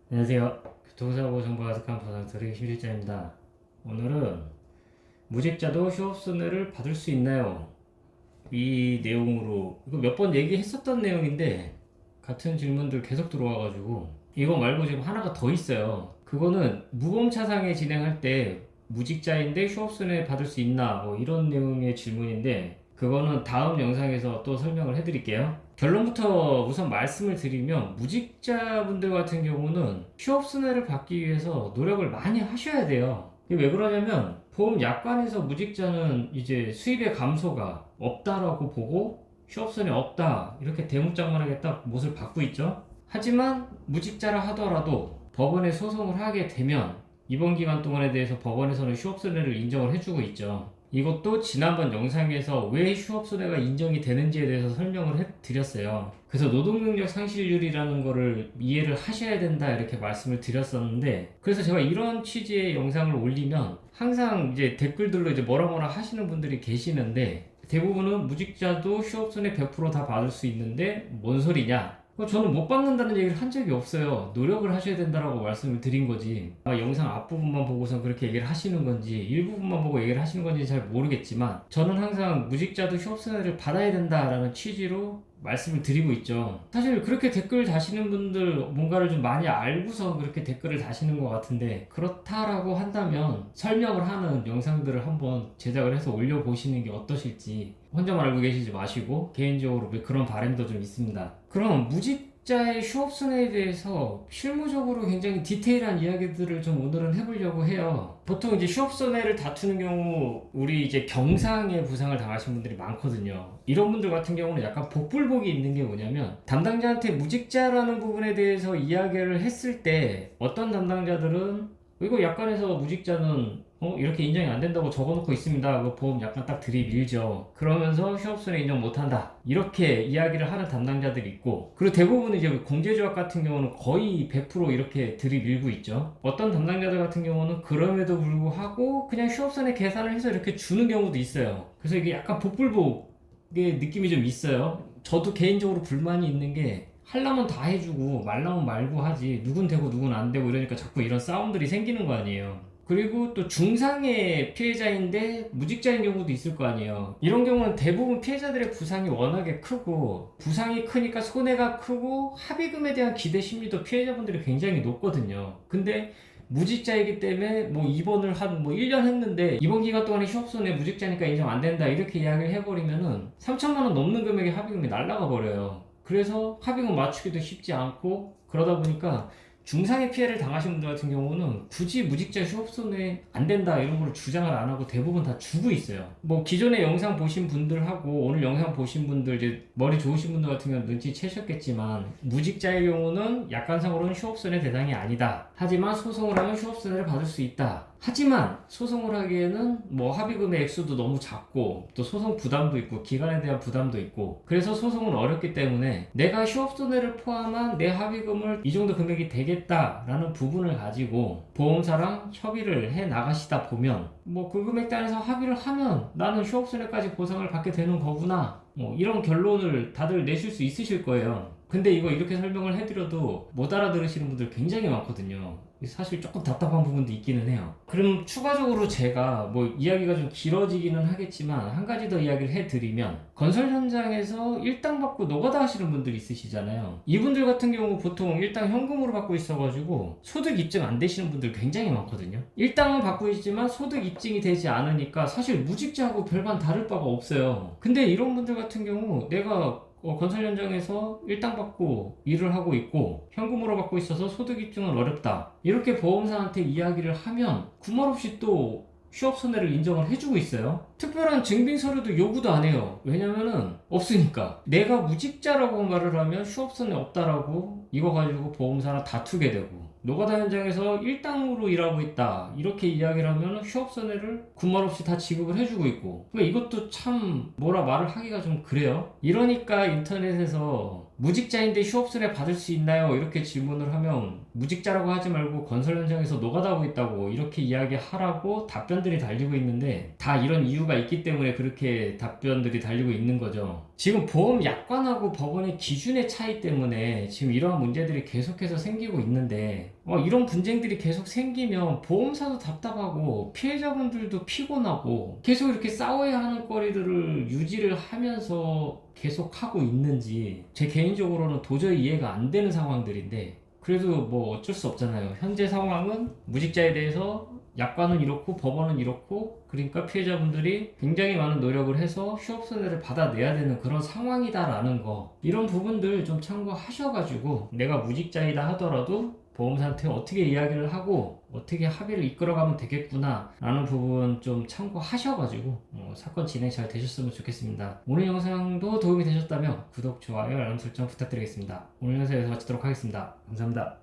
안녕하세요. 교통사고 정보 가득한 보상처리 심실장입니다. 오늘은 무직자도 휴업손해를 받을 수 있나요? 이 내용으로 이거 몇 번 얘기했었던 내용인데 같은 질문들 계속 들어와가지고 이거 말고 지금 하나가 더 있어요. 그거는 무보험차상에 진행할 때 무직자인데 휴업손해 받을 수 있나 뭐 이런 내용의 질문인데 그거는 다음 영상에서 또 설명을 해드릴게요. 결론부터 우선 말씀을 드리면 무직자분들 같은 경우는 휴업손해를 받기 위해서 노력을 많이 하셔야 돼요. 이게 왜 그러냐면 보험 약관에서 무직자는 이제 수입의 감소가 없다라고 보고 휴업손해 없다 이렇게 대문짝만하게 딱 못을 받고 있죠. 하지만 무직자라 하더라도 법원에 소송을 하게 되면 이번 기간 동안에 대해서 법원에서는 휴업손해를 인정을 해주고 있죠. 이것도 지난번 영상에서 왜 휴업손해가 인정이 되는지에 대해서 설명을 해드렸어요. 그래서 노동능력 상실률이라는 거를 이해를 하셔야 된다 이렇게 말씀을 드렸었는데, 그래서 제가 이런 취지의 영상을 올리면 항상 이제 댓글들로 이제 뭐라 하시는 분들이 계시는데, 대부분은 무직자도 휴업손해 100%다 받을 수 있는데 뭔 소리냐, 저는 못 받는다는 얘기를 한 적이 없어요. 노력을 하셔야 된다라고 말씀을 드린 거지. 영상 앞부분만 보고선 그렇게 얘기를 하시는 건지 일부분만 보고 얘기를 하시는 건지 잘 모르겠지만, 저는 항상 무직자도 휴업손해를 받아야 된다라는 취지로 말씀을 드리고 있죠. 사실 그렇게 댓글 다시는 분들 뭔가를 좀 많이 알고서 그렇게 댓글을 다시는 것 같은데, 그렇다라고 한다면 설명을 하는 영상들을 한번 제작을 해서 올려보시는 게 어떠실지. 혼자만 알고 계시지 마시고 개인적으로 그런 바람도 좀 있습니다. 그럼 무직자의 휴업손해에 대해서 실무적으로 굉장히 디테일한 이야기들을 좀 오늘은 해보려고 해요. 보통 이제 휴업손해를 다투는 경우 우리 이제 경상의 부상을 당하신 분들이 많거든요. 이런 분들 같은 경우는 약간 복불복이 있는 게 뭐냐면, 담당자한테 무직자라는 부분에 대해서 이야기를 했을 때 어떤 담당자들은 이거 약관에서 무직자는 이렇게 인정이 안 된다고 적어놓고 있습니다. 그 보험 약간 딱 들이밀죠. 그러면서 휴업손해 인정 못한다 이렇게 이야기를 하는 담당자들이 있고, 그리고 대부분 이제 공제조합 같은 경우는 거의 100% 이렇게 들이밀고 있죠. 어떤 담당자들 같은 경우는 그럼에도 불구하고 그냥 휴업손해 계산을 해서 이렇게 주는 경우도 있어요. 그래서 이게 약간 복불복의 느낌이 좀 있어요. 저도 개인적으로 불만이 있는 게, 하려면 다 해주고 말라면 말고 하지 누군 되고 누군 안 되고 이러니까 자꾸 이런 싸움들이 생기는 거 아니에요. 그리고 또 중상의 피해자인데 무직자인 경우도 있을 거 아니에요. 이런 경우는 대부분 피해자들의 부상이 워낙에 크고, 부상이 크니까 손해가 크고 합의금에 대한 기대 심리도 피해자분들이 굉장히 높거든요. 근데 무직자이기 때문에 뭐 입원을 한 뭐 1년 했는데 이번 기간 동안에 휴업손해 무직자니까 인정 안 된다 이렇게 이야기를 해버리면은 3천만 원 넘는 금액의 합의금이 날라가 버려요. 그래서 합의금 맞추기도 쉽지 않고, 그러다 보니까 중상의 피해를 당하신 분들 같은 경우는 굳이 무직자 휴업손해 안 된다 이런 걸 주장을 안 하고 대부분 다 주고 있어요. 뭐 기존에 영상 보신 분들하고 오늘 영상 보신 분들, 이제 머리 좋으신 분들 같은 경우는 눈치채셨겠지만, 무직자의 경우는 약관상으로는 휴업손해 대상이 아니다. 하지만 소송을 하면 휴업손해를 받을 수 있다. 하지만 소송을 하기에는 뭐 합의금의 액수도 너무 작고 또 소송 부담도 있고 기간에 대한 부담도 있고, 그래서 소송은 어렵기 때문에 내가 휴업손해를 포함한 내 합의금을 이 정도 금액이 되겠다라는 부분을 가지고 보험사랑 협의를 해 나가시다 보면 뭐 그 금액 단에서 합의를 하면 나는 휴업손해까지 보상을 받게 되는 거구나, 뭐 이런 결론을 다들 내실 수 있으실 거예요. 근데 이거 이렇게 설명을 해드려도 못 알아들으시는 분들 굉장히 많거든요. 사실 조금 답답한 부분도 있기는 해요. 그럼 추가적으로 제가 뭐 이야기가 좀 길어지기는 하겠지만 한 가지 더 이야기를 해드리면, 건설 현장에서 일당 받고 노가다 하시는 분들 있으시잖아요. 이분들 같은 경우 보통 일당 현금으로 받고 있어가지고 소득 입증 안 되시는 분들 굉장히 많거든요. 일당은 받고 있지만 소득 입증이 되지 않으니까 사실 무직자하고 별반 다를 바가 없어요. 근데 이런 분들 같은 경우 내가 건설 현장에서 일당 받고 일을 하고 있고 현금으로 받고 있어서 소득 입증은 어렵다 이렇게 보험사한테 이야기를 하면 구말없이 또 휴업손해를 인정을 해주고 있어요. 특별한 증빙 서류도 요구도 안 해요. 왜냐면은 없으니까. 내가 무직자라고 말을 하면 휴업손해 없다라고 이거 가지고 보험사랑 다투게 되고, 노가다 현장에서 일당으로 일하고 있다 이렇게 이야기를 하면 휴업손해를 군말 없이 다 지급을 해주고 있고, 그러니까 이것도 참 뭐라 말을 하기가 좀 그래요. 이러니까 인터넷에서 무직자인데 휴업손해 받을 수 있나요? 이렇게 질문을 하면 무직자라고 하지 말고 건설 현장에서 노가다하고 있다고 이렇게 이야기하라고 답변들이 달리고 있는데 다 이런 이유가 있기 때문에 그렇게 답변들이 달리고 있는 거죠. 지금 보험 약관하고 법원의 기준의 차이 때문에 지금 이러한 문제들이 계속해서 생기고 있는데 이런 분쟁들이 계속 생기면 보험사도 답답하고 피해자분들도 피곤하고 계속 이렇게 싸워야 하는 거리들을 유지를 하면서 계속 하고 있는지 제 개인적으로는 도저히 이해가 안 되는 상황들인데 그래도 뭐 어쩔 수 없잖아요. 현재 상황은 무직자에 대해서 약관은 이렇고 법원은 이렇고 그러니까 피해자분들이 굉장히 많은 노력을 해서 휴업손해를 받아내야 되는 그런 상황이다라는 거 이런 부분들 좀 참고하셔가지고 내가 무직자이다 하더라도 보험사한테 어떻게 이야기를 하고 어떻게 합의를 이끌어가면 되겠구나 라는 부분 좀 참고하셔가지고 사건 진행 잘 되셨으면 좋겠습니다. 오늘 영상도 도움이 되셨다면 구독, 좋아요, 알람 설정 부탁드리겠습니다. 오늘 영상 여기서 마치도록 하겠습니다. 감사합니다.